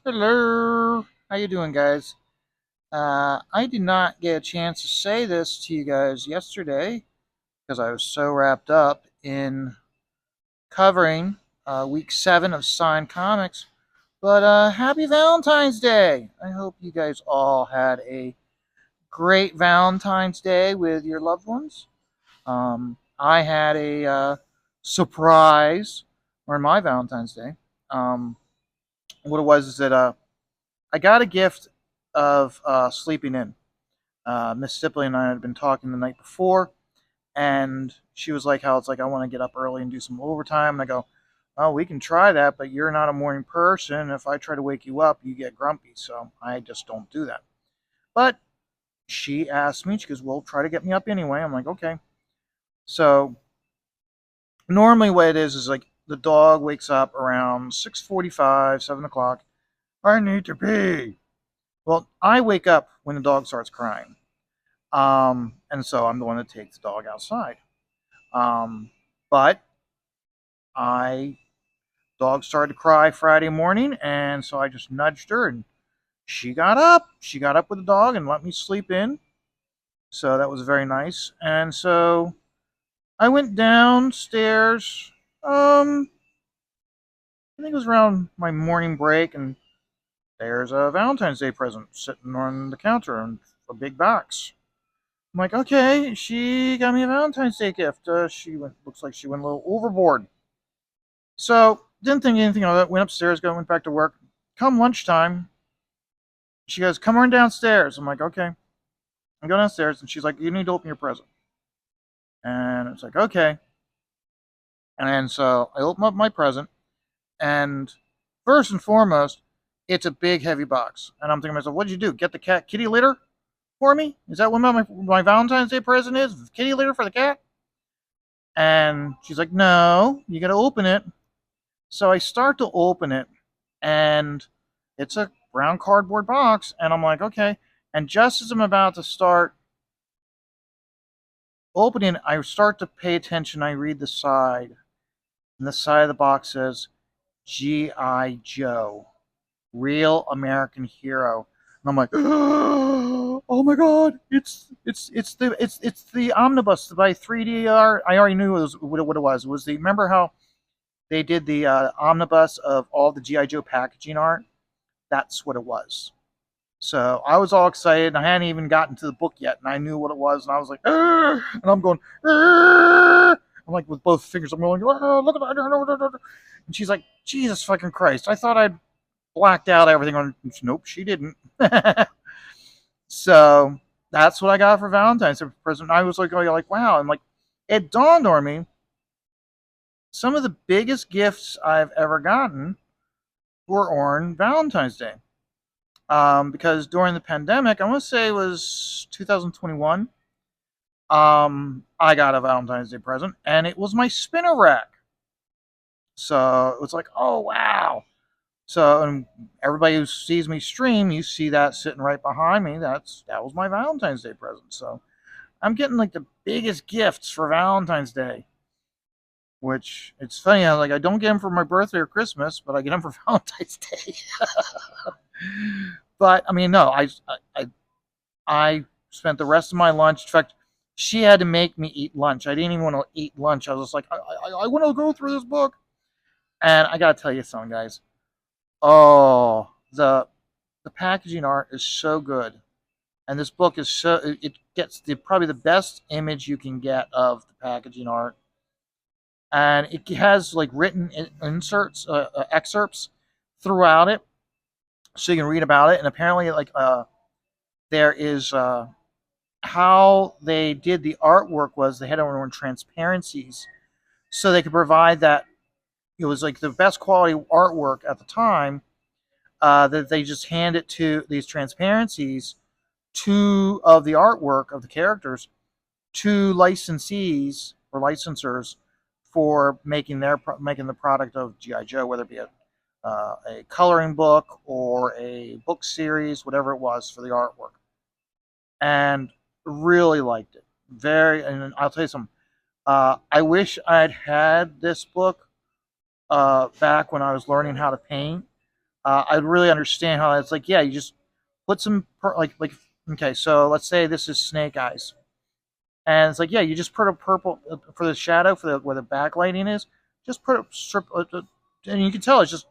Hello. How you doing, guys? I did not get a chance to say this to you guys yesterday because I was so wrapped up in covering week 7 of Signed Comics. But happy Valentine's Day! I hope you guys all had a great Valentine's Day with your loved ones. I had a surprise on my Valentine's Day. Um, what it was is that I got a gift of sleeping in. Miss Stippling and I had been talking the night before, and she was like, "How it's like I want to get up early and do some overtime." And I go, "Oh, we can try that, but you're not a morning person. If I try to wake you up, you get grumpy, so I just don't do that." But she asked me, she goes, "Well, try to get me up anyway." I'm like, "Okay." So normally, what it is like the dog wakes up around 6:45, 7 o'clock. I need to pee. Well, I wake up when the dog starts crying. And so I'm the one that takes the dog outside. Um, but I dog started to cry Friday morning, and so I just nudged her, and she got up. She got up with the dog and let me sleep in. So that was very nice. And so I went downstairs. I think it was around my morning break, and there's a Valentine's Day present sitting on the counter in a big box. I'm like, okay, she got me a Valentine's Day gift. Looks like she went a little overboard. So didn't think anything of it. Went upstairs, went back to work. Come lunchtime, she goes, "Come on downstairs." I'm like, "Okay." I go downstairs, and she's like, "You need to open your present." And it's like, "Okay." And so I open up my present, and first and foremost, it's a big, heavy box. And I'm thinking to myself, "What did you do? Get the cat kitty litter for me? Is that what my Valentine's Day present is? Kitty litter for the cat?" And she's like, "No, you got to open it." So I start to open it, and it's a brown cardboard box, and I'm like, okay. And just as I'm about to start opening it, I start to pay attention. I read the side, and the side of the box says G.I. Joe, Real American Hero. And I'm like, oh my god, it's the omnibus by 3DR. I already knew what it was. It was the remember how they did the omnibus of all the GI Joe packaging art. That's what it was. So I was all excited. I hadn't even gotten to the book yet, and I knew what it was, and I was like, "Arr!" And I'm going, "Arr!" I'm like with both fingers. I'm going, "Oh, look at that!" And she's like, "Jesus fucking Christ! I thought I'd blacked out everything on." Nope, she didn't. So that's what I got for Valentine's Day present. I was like, "Oh, you're like, wow!" And like, it dawned on me some of the biggest gifts I've ever gotten were on Valentine's Day. Because during the pandemic, I want to say it was 2021, I got a Valentine's Day present, and it was my spinner rack. So it was like, oh wow. So and everybody who sees me stream, you see that sitting right behind me. That was my Valentine's Day present. So I'm getting like the biggest gifts for Valentine's Day. Which it's funny, I don't get them for my birthday or Christmas, but I get them for Valentine's Day. But I mean, no, I spent the rest of my lunch. In fact, she had to make me eat lunch. I didn't even want to eat lunch. I was just like, I want to go through this book. And I gotta tell you something, guys. Oh, the packaging art is so good, and this book is it gets probably the best image you can get of the packaging art, and it has like written inserts, excerpts throughout it, so you can read about it. And apparently, like there is how they did the artwork was they had on transparencies so they could provide that it was like the best quality artwork at the time, that they just hand it to these transparencies to of the artwork of the characters to licensees or licensors for making the product of GI Joe, whether it be a coloring book or a book series, whatever it was for the artwork, and really liked it. Very, and I'll tell you something. I wish I'd had this book back when I was learning how to paint, I really understand how it's like. Yeah, you just put some like okay. So let's say this is Snake Eyes, and it's like yeah, you just put a purple for the shadow for the where the backlighting is. Just put a strip, and you can tell it's just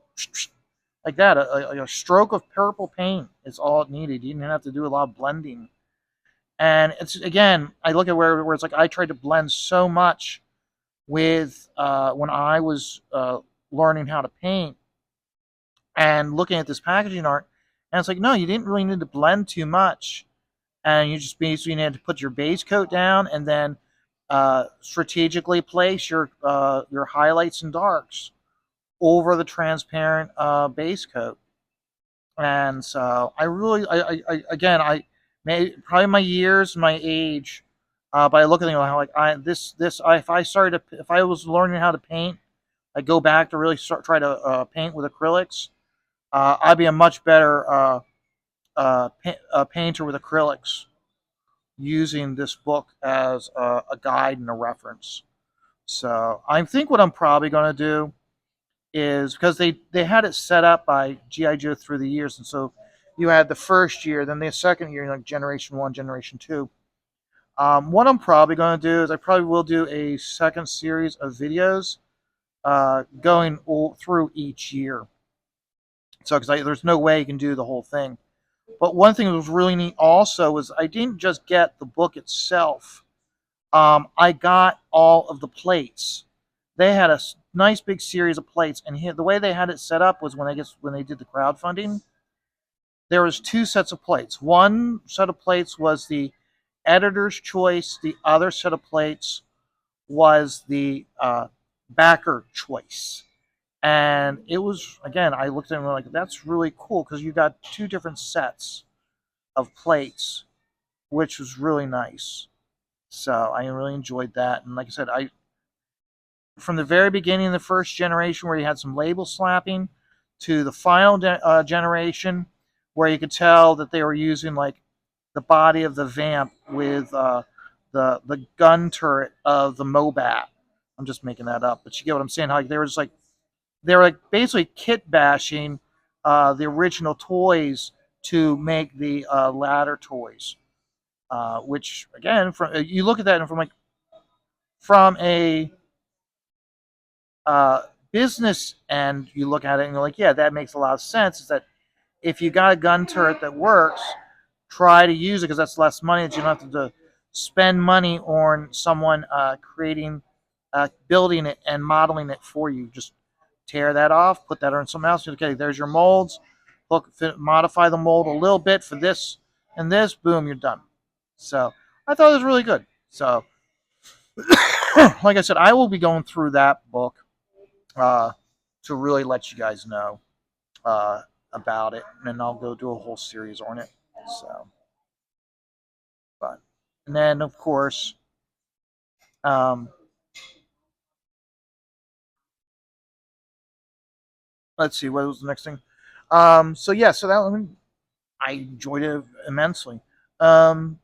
like that. A stroke of purple paint is all it needed. You didn't have to do a lot of blending. And it's again, I look at where it's like I tried to blend so much with when I was learning how to paint and looking at this packaging art, and it's like no, you didn't really need to blend too much, and you just basically need to put your base coat down and then strategically place your highlights and darks over the transparent base coat. And so I really, I again, I may probably my years, my age, by looking at it, like if I started to, if I was learning how to paint, I go back to really start try to paint with acrylics. I'd be a much better painter with acrylics using this book as a guide and a reference. So I think what I'm probably going to do is because they had it set up by GI Joe through the years, and so you had the first year, then the second year, like Generation One, Generation Two. What I'm probably going to do is I probably will do a second series of videos going through each year. So because there's no way you can do the whole thing. But one thing that was really neat also was I didn't just get the book itself. I got all of the plates. They had a nice big series of plates, and the way they had it set up was when they did the crowdfunding, there was two sets of plates. One set of plates was the editor's choice. The other set of plates was the backer choice. And it was again, I looked at it and like that's really cool because you got two different sets of plates, which was really nice. So I really enjoyed that. And like I said, I from the very beginning of the first generation where you had some label slapping to the final generation where you could tell that they were using like the body of the vamp with the gun turret of the Mobat. I'm just making that up, but you get what I'm saying. How like, they were like basically kit bashing the original toys to make the latter toys. Which again, from you look at that and from a uh, business end, you look at it and you're like, yeah, that makes a lot of sense. Is that if you got a gun turret that works, try to use it because that's less money that you don't have to spend money on someone creating, building it and modeling it for you. Just tear that off, put that on something else. Okay, there's your molds. Look, modify the mold a little bit for this and this. Boom, you're done. So I thought it was really good. So, like I said, I will be going through that book uh, to really let you guys know uh, about it, and I'll go do a whole series on it. So, but and then of course, um, let's see what was the next thing. So yeah, so that one I enjoyed it immensely.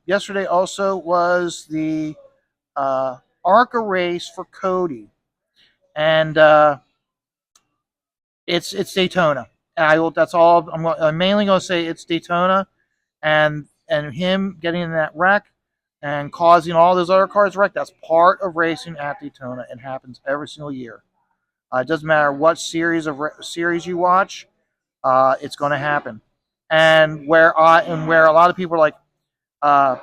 Yesterday also was the ARCA race for Cody, and it's Daytona. I will. That's all. I'm mainly going to say it's Daytona, and him getting in that wreck and causing all those other cars wreck. That's part of racing at Daytona. It happens every single year. It doesn't matter what series you watch. It's going to happen. And where a lot of people are like, uh,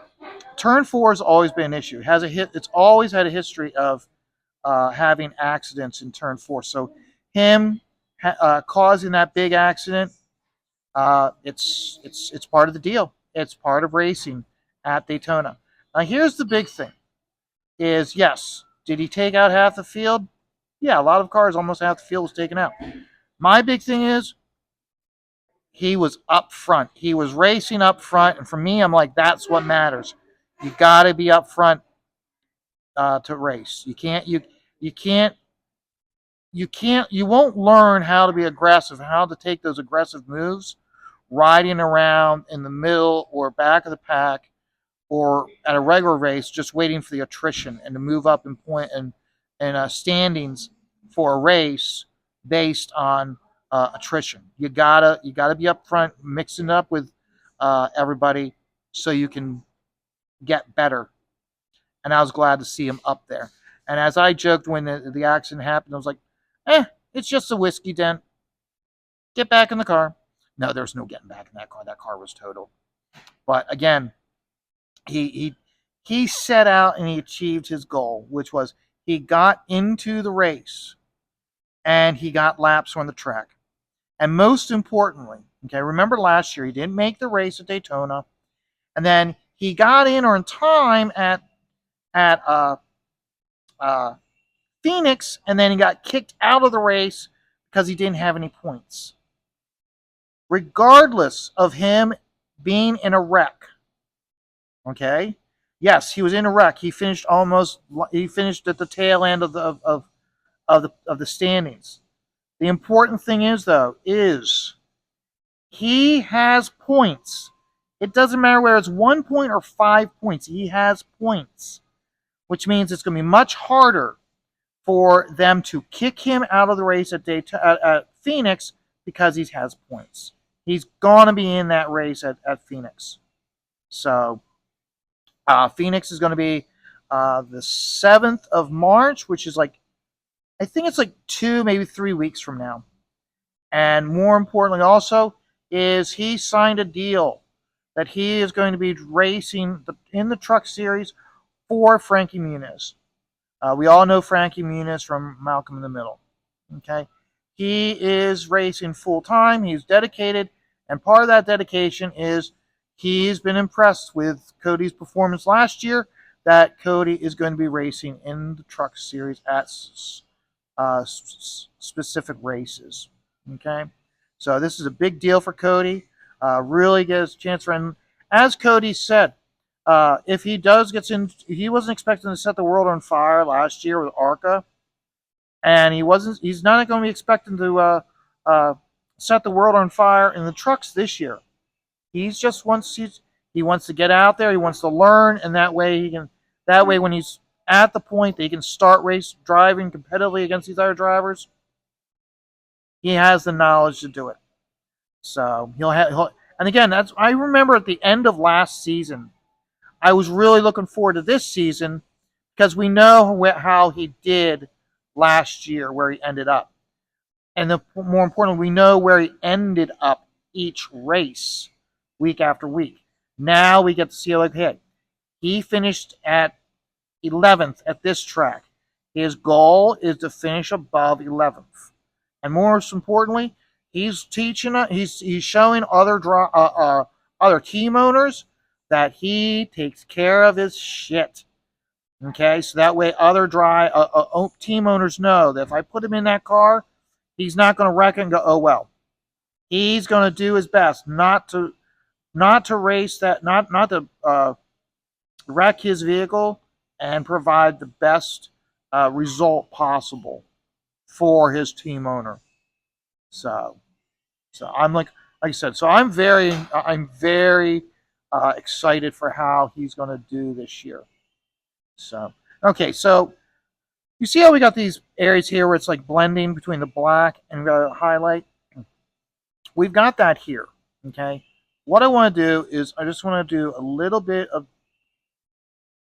turn four has always been an issue. It has a hit. It's always had a history of having accidents in turn four. So him causing that big accident, it's part of the deal. It's part of racing at Daytona. Now here's the big thing: is yes, did he take out half the field? Yeah, a lot of cars, almost half the field was taken out. My big thing is he was up front. He was racing up front, and for me, I'm like, that's what matters. You got to be up front to race. You can't you won't learn how to be aggressive, how to take those aggressive moves, riding around in the middle or back of the pack, or at a regular race, just waiting for the attrition and to move up in point and standings for a race based on attrition. You gotta be up front, mixing it up with everybody, so you can get better. And I was glad to see him up there. And as I joked when the accident happened, I was like, it's just a whiskey dent. Get back in the car. No, there's no getting back in that car. That car was totaled. But again, he set out and he achieved his goal, which was he got into the race and he got laps on the track. And most importantly, okay, remember last year he didn't make the race at Daytona, and then he got in on time at Phoenix, and then he got kicked out of the race because he didn't have any points. Regardless of him being in a wreck, okay, yes, he was in a wreck. He finished at the tail end of the standings. The important thing is, though, is he has points. It doesn't matter whether it's 1 point or 5 points. He has points, which means it's going to be much harder for them to kick him out of the race at Phoenix because he has points. He's going to be in that race at Phoenix. So Phoenix is going to be the 7th of March, which is I think it's 2, maybe 3 weeks from now. And more importantly also is he signed a deal that he is going to be racing in the Truck Series for Frankie Muniz. We all know Frankie Muniz from Malcolm in the Middle. Okay, he is racing full time. He's dedicated, and part of that dedication is he's been impressed with Cody's performance last year. That Cody is going to be racing in the Truck Series at specific races. Okay, so this is a big deal for Cody. Really gets a chance for him. As Cody said, if he he wasn't expecting to set the world on fire last year with ARCA, and he's not going to be expecting to set the world on fire in the trucks this year. He wants to get out there, he wants to learn, and that way when he's at the point that he can start driving competitively against these other drivers, he has the knowledge to do it. So and again, I remember at the end of last season, I was really looking forward to this season because we know how he did last year, where he ended up. And more importantly, we know where he ended up each race, week after week. Now we get to see he finished at 11th at this track. His goal is to finish above 11th. And most importantly, he's showing other team owners that he takes care of his shit. Okay, so that way other team owners know that if I put him in that car, he's not going to wreck it and go, oh well. He's going to do his best not to race that, not to wreck his vehicle and provide the best result possible for his team owner. So I'm like I said, so I'm very excited for how he's going to do this year. So okay, so you see how we got these areas here where it's blending between the black and the highlight? We've got that here, okay? What I want to do is I just want to do a little bit of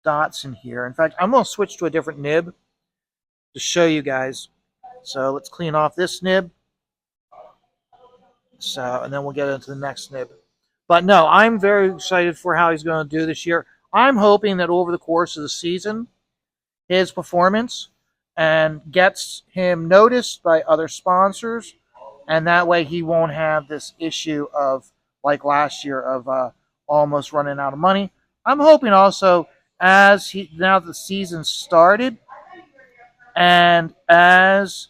dots in here. In fact, I'm going to switch to a different nib to show you guys. So let's clean off this nib. So, and then we'll get into the next nib. But no, I'm very excited for how he's going to do this year. I'm hoping that over the course of the season, his performance and gets him noticed by other sponsors, and that way he won't have this issue of last year of almost running out of money. I'm hoping also now the season started and as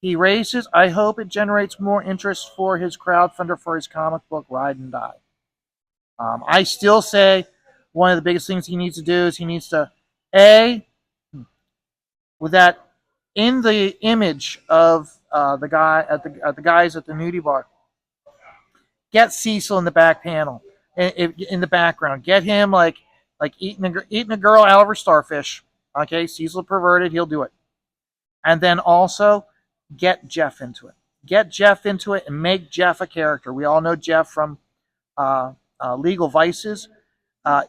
he races, I hope it generates more interest for his crowdfunder for his comic book Ride and Die. I still say one of the biggest things he needs to do is he needs to with that in the image of the guy at the guys at the nudie bar. Get Cecil in the back panel, in the background. Get him eating a girl out of her starfish. Okay, Cecil perverted, he'll do it. And then also get Jeff into it. get Jeff into it and make Jeff a character. We all know Jeff from Legal Vices.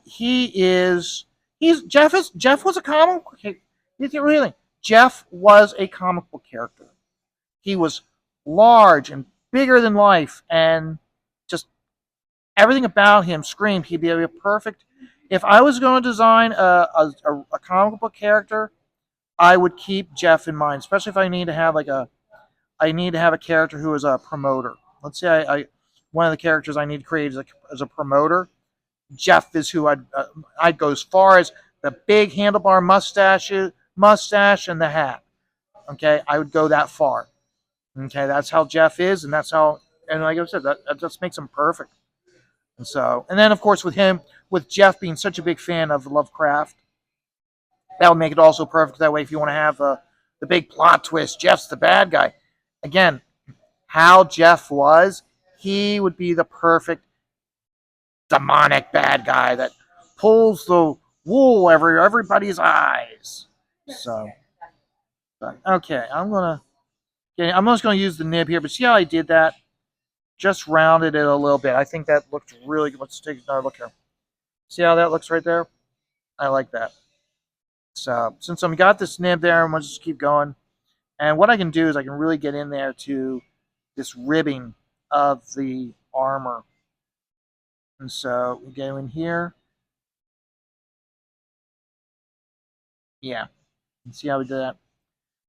He is he's Jeff was a comic book. He's really Jeff was a comic book character. He was large and bigger than life, and just everything about him screamed he'd be a perfect. If I was going to design a comic book character, I would keep Jeff in mind, especially if I need to have a character who is a promoter. Let's say I one of the characters I need to create as a promoter. Jeff is who I'd go as far as the big handlebar mustache and the hat. Okay, I would go that far. Okay, that's how Jeff is, and that's how, and like I said, that just makes him perfect. And so, and then of course with Jeff being such a big fan of Lovecraft, that would make it also perfect that way. If you want to have the big plot twist, Jeff's the bad guy. Again, how Jeff was, he would be the perfect demonic bad guy that pulls the wool over everybody's eyes. So, but, okay, I'm just gonna use the nib here, but see how I did that? Just rounded it a little bit. I think that looked really good. Let's take another look here. See how that looks right there? I like that. So since I've got this nib there, I'm gonna just keep going. And what I can do is I can really get in there to this ribbing of the armor. And so we go in here. Yeah. And see how we do that?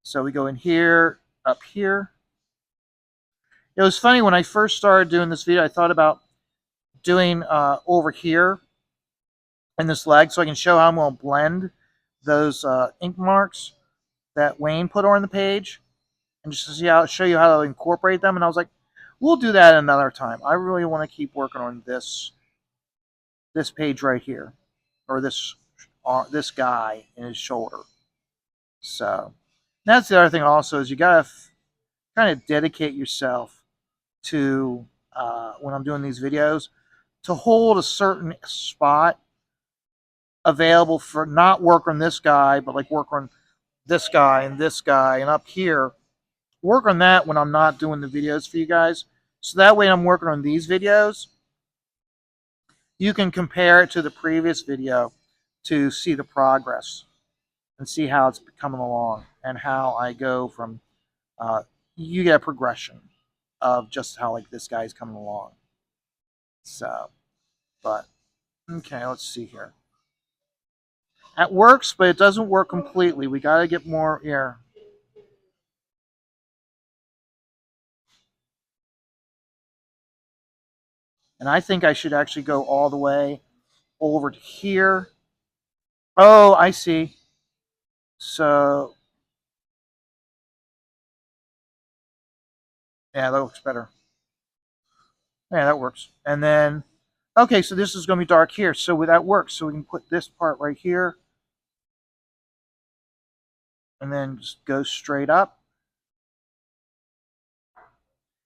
So we go in here, up here. It was funny when I first started doing this video, I thought about doing over here in this leg so I can show how I'm going to blend those ink marks that Wayne put on the page and just to show you how to incorporate them. And I was like, we'll do that another time. I really want to keep working on this page right here, or this guy in his shoulder. So that's the other thing also is you got to kind of dedicate yourself to when I'm doing these videos to hold a certain spot available for not work on this guy, but like work on this guy and up here. Work on that when I'm not doing the videos for you guys. So that way I'm working on these videos. You can compare it to the previous video to see the progress and see how it's coming along and how I go from, you get a progression of just how like this guy's coming along. So, but, okay, let's see here. That works, but it doesn't work completely. We got to get more here. And I think I should actually go all the way over to here. Oh, I see. So, yeah, that looks better. Yeah, that works. And then, okay, so this is going to be dark here. So that works. So we can put this part right here. And then just go straight up.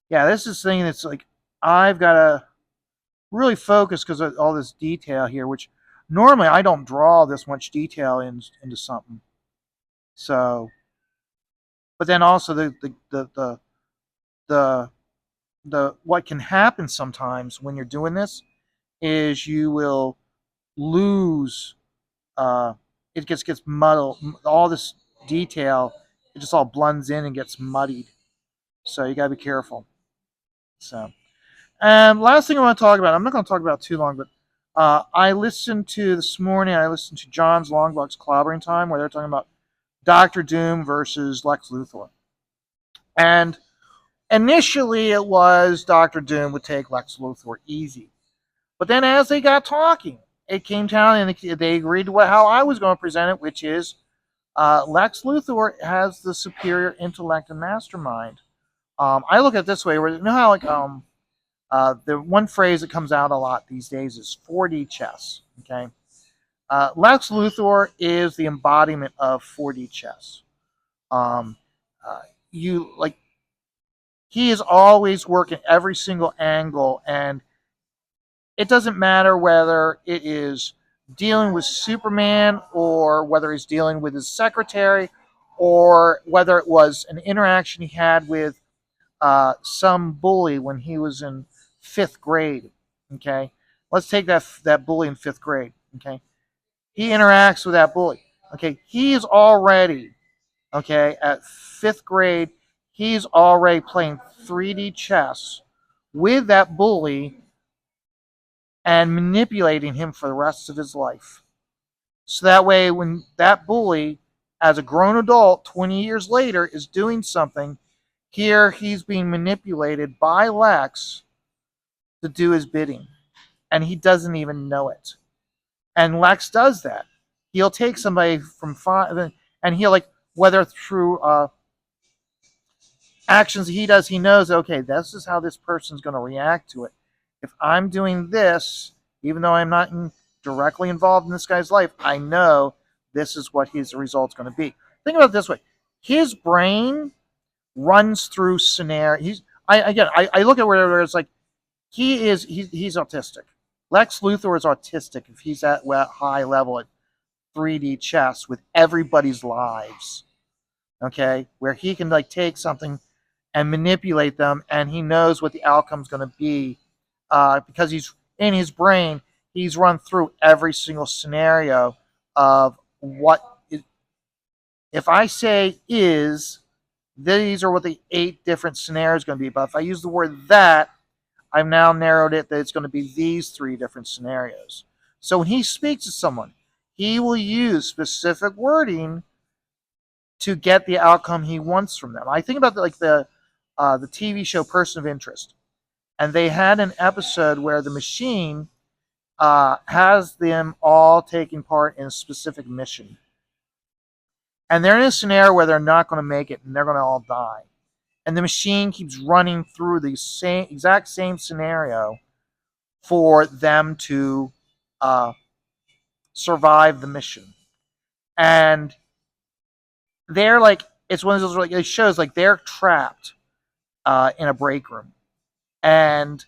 Yeah, this is the thing that's like, I've got to really focus because of all this detail here, which normally I don't draw this much detail into something. So, but then also the what can happen sometimes when you're doing this is you will lose. It gets muddled. All this detail, it just all blends in and gets muddied. So you gotta be careful. So, and last thing I want to talk about, I'm not going to talk about too long, but I listened to this morning. I listened to John's Longbox Clobbering Time, where they're talking about Doctor Doom versus Lex Luthor. And initially, it was Doctor Doom would take Lex Luthor easy, but then as they got talking, it came down and they agreed to how I was going to present it, which is Lex Luthor has the superior intellect and mastermind. I look at it this way: where you know how the one phrase that comes out a lot these days is 4D chess. Okay, Lex Luthor is the embodiment of 4D chess. Um, you like he is always working every single angle, and it doesn't matter whether it is dealing with Superman or whether he's dealing with his secretary or whether it was an interaction he had with some bully when he was in fifth grade. Okay, let's take that bully in fifth grade. Okay, he interacts with that bully. Okay, he's already at fifth grade. He's already playing 3D chess with that bully and manipulating him for the rest of his life. So that way, when that bully, as a grown adult, 20 years later, is doing something, here he's being manipulated by Lex to do his bidding. And he doesn't even know it. And Lex does that. He'll take somebody from five, and he'll, like, whether through actions he does, he knows, okay, this is how this person's going to react to it. If I'm doing this, even though I'm not directly involved in this guy's life, I know this is what his result's going to be. Think about it this way: his brain runs through scenario. I look at where it's like he's autistic. Lex Luthor is autistic if he's at high level at 3D chess with everybody's lives. Okay, where he can, like, take something and manipulate them, and he knows what the outcome's going to be because he's in his brain. He's run through every single scenario of if I say is, these are what the 8 different scenarios are going to be. But if I use the word that, I've now narrowed it that it's going to be these 3 different scenarios. So when he speaks to someone, he will use specific wording to get the outcome he wants from them. I think about the TV show Person of Interest, and they had an episode where the machine has them all taking part in a specific mission, and they're in a scenario where they're not going to make it and they're going to all die, and the machine keeps running through the exact same scenario for them to survive the mission. And they're like, it's one of those, like, it shows like they're trapped in a break room, and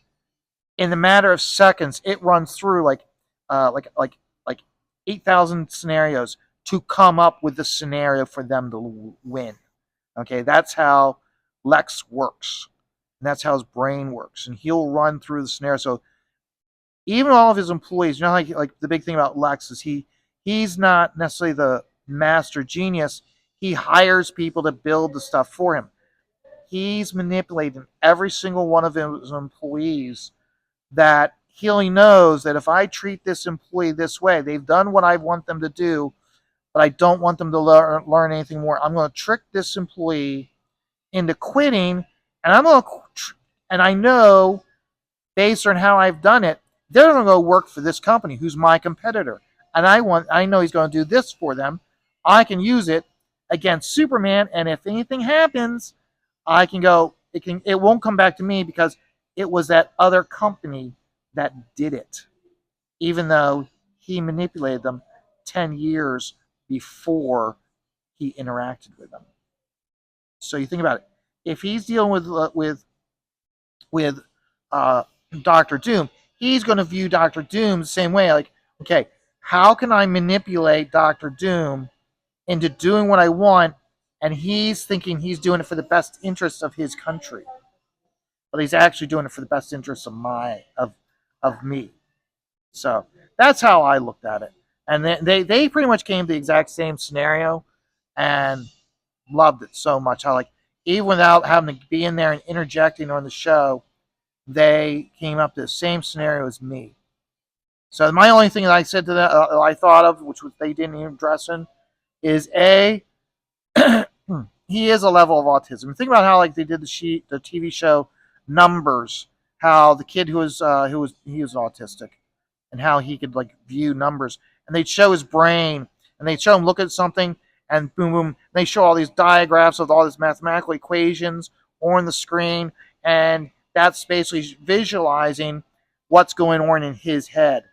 in the matter of seconds, it runs through like 8,000 scenarios to come up with the scenario for them to win. Okay, that's how Lex works, and that's how his brain works, and he'll run through the scenario. So even all of his employees, like the big thing about Lex is he's not necessarily the master genius. He hires people to build the stuff for him. He's manipulating every single one of his employees, that he only knows that if I treat this employee this way, they've done what I want them to do, but I don't want them to learn anything more. I'm going to trick this employee into quitting, and and I know, based on how I've done it, they're going to go work for this company who's my competitor, and I know he's going to do this for them. I can use it against Superman, and if anything happens, I can go. It won't come back to me because it was that other company that did it, even though he manipulated them 10 years before he interacted with them. So you think about it. If he's dealing with Doctor Doom, he's going to view Doctor Doom the same way. Like, okay, how can I manipulate Doctor Doom into doing what I want? And he's thinking he's doing it for the best interest of his country, but he's actually doing it for the best interest of me. So that's how I looked at it. And they pretty much came to the exact same scenario and loved it so much. How, like, even without having to be in there and interjecting on the show, they came up to the same scenario as me. So my only thing that I said to that, I thought of, which was they didn't even address in, is he is a level of autism. Think about how, like, they did the TV show Numbers, how the kid who was autistic, and how he could, like, view numbers, and they'd show his brain, and they'd show him look at something, and boom, boom, they show all these diagrams of all these mathematical equations on the screen, and that's basically visualizing what's going on in his head,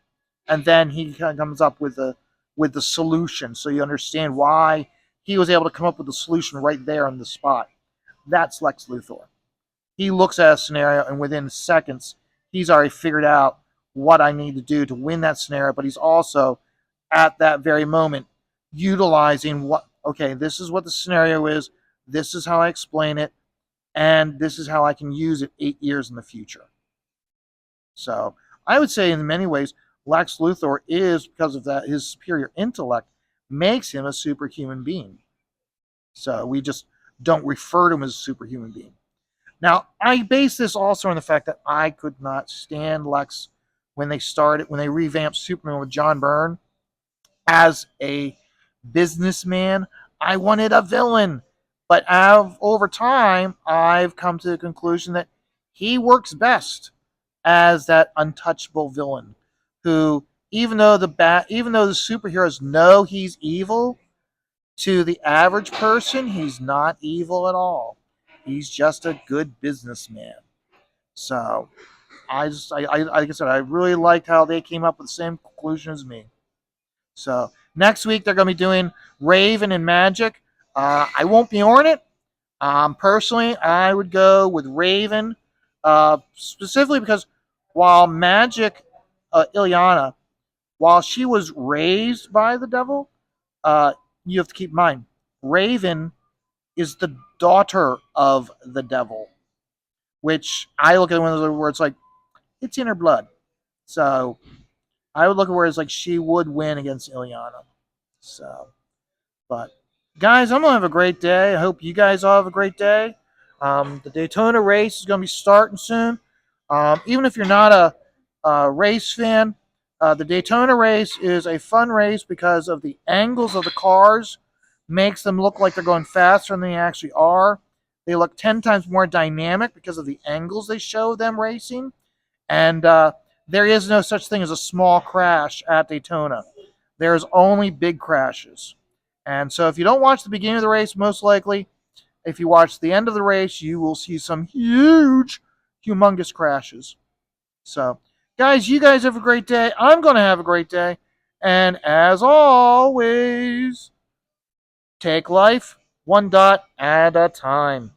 and then he kind of comes up with the solution, so you understand why he was able to come up with the solution right there on the spot. That's Lex Luthor. He looks at a scenario, and within seconds, he's already figured out what I need to do to win that scenario, but he's also, at that very moment, utilizing okay, this is what the scenario is, this is how I explain it, and this is how I can use it 8 years in the future. So I would say, in many ways, Lex Luthor is, because of that, his superior intellect makes him a superhuman being. So we just don't refer to him as a superhuman being. Now, I base this also on the fact that I could not stand Lex when they revamped Superman with John Byrne as a businessman. I wanted a villain. But over time, I've come to the conclusion that he works best as that untouchable villain who, even though the superheroes know he's evil, to the average person, he's not evil at all. He's just a good businessman. So like I said, I really liked how they came up with the same conclusion as me. So next week they're going to be doing Raven and Magic. I won't be on it. Personally, I would go with Raven, specifically because while Magic, Ilyana, while she was raised by the devil, uh, you have to keep in mind, Raven is the daughter of the devil, which I look at one of those where it's like, it's in her blood. So I would look at where it's like she would win against Ilyana. So, but guys, I'm gonna have a great day. I hope you guys all have a great day. The Daytona race is gonna be starting soon. Even if you're not a race fan, the Daytona race is a fun race because of the angles of the cars. Makes them look like they're going faster than they actually are. They look 10 times more dynamic because of the angles they show them racing. And there is no such thing as a small crash at Daytona. There's only big crashes. And so if you don't watch the beginning of the race, most likely, if you watch the end of the race, you will see some huge, humongous crashes. So, guys, you guys have a great day. I'm going to have a great day. And as always, take life one dot at a time.